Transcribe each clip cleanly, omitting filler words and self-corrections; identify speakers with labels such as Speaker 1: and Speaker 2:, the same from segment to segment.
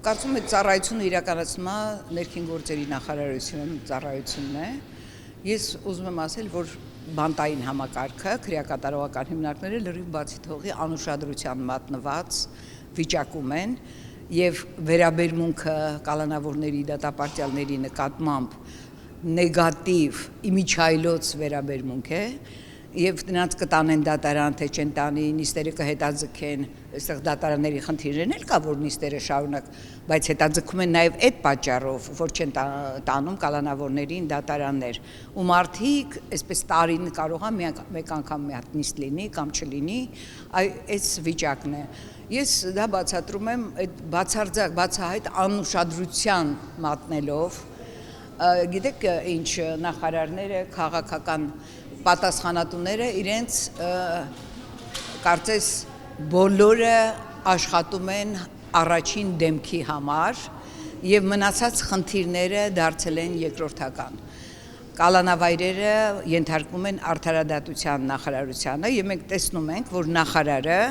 Speaker 1: կարծում եմ ծառայությունը իրականացնում է ներքին գործերի նախարարության ծառայությունն է։ Ես ուզում եմ ասել, որ բանտային համակարգը, քրեակատարողական հիմնարկները լրիվ բացի թողի անուշադրության մատնված վիճակում են եւ վերաբերմունքը կալանավորների դատապարտյալների նկատմամբ նեգատիվ իմիջայլոց վերաբերմունք է եւ նրանց կտանեն դատարան թե չեն տանի, նիստերը կհետաձգեն, այստեղ դատարանների խնդիրներն էլ կա, որ նիստերը շարունակ, բայց հետաձգում են նաեւ այդ պատճառով, որ չեն տանում կալանավորներին դատարաններ, ու մարդիկ այսպես տարին կարող է մեկ անգամ մի հատ նիստ լինի կամ չլինի, այս վիճակն է։ Ես դա բացատրում եմ այդ բացահայտ անուշադրության մատնելով, գիտեք ինչ նախարարները, քաղաքական պատասխանատուները իրենց կարծես բոլորը աշխատում են առաջին դեմքի համար եւ մնացած խնդիրները դարձել են երկրորդական։ Կալանավայրերը ենթարկվում են արդարադատության նախարարությանը եւ մենք տեսնում ենք, որ նախարարը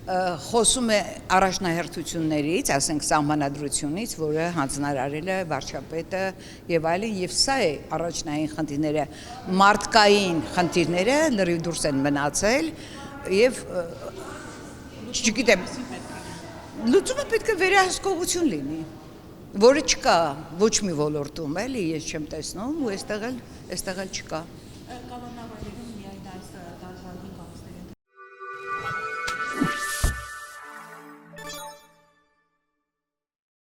Speaker 1: խոսում է առաջնահերթություններից, ասենք սահմանադրությունից, որը հանձնարարել է վարչապետը եւ այլն, եւ սա է առաջնային խնդիրները, մարդկային խնդիրները լրիվ դուրս են մնացել եւ չգիտեմ, լուծումը պետք է վերահսկողություն լինի, որը չկա ոչ մի ոլորտում, էլի ես չեմ տեսնում ու այստեղ էլ չկա։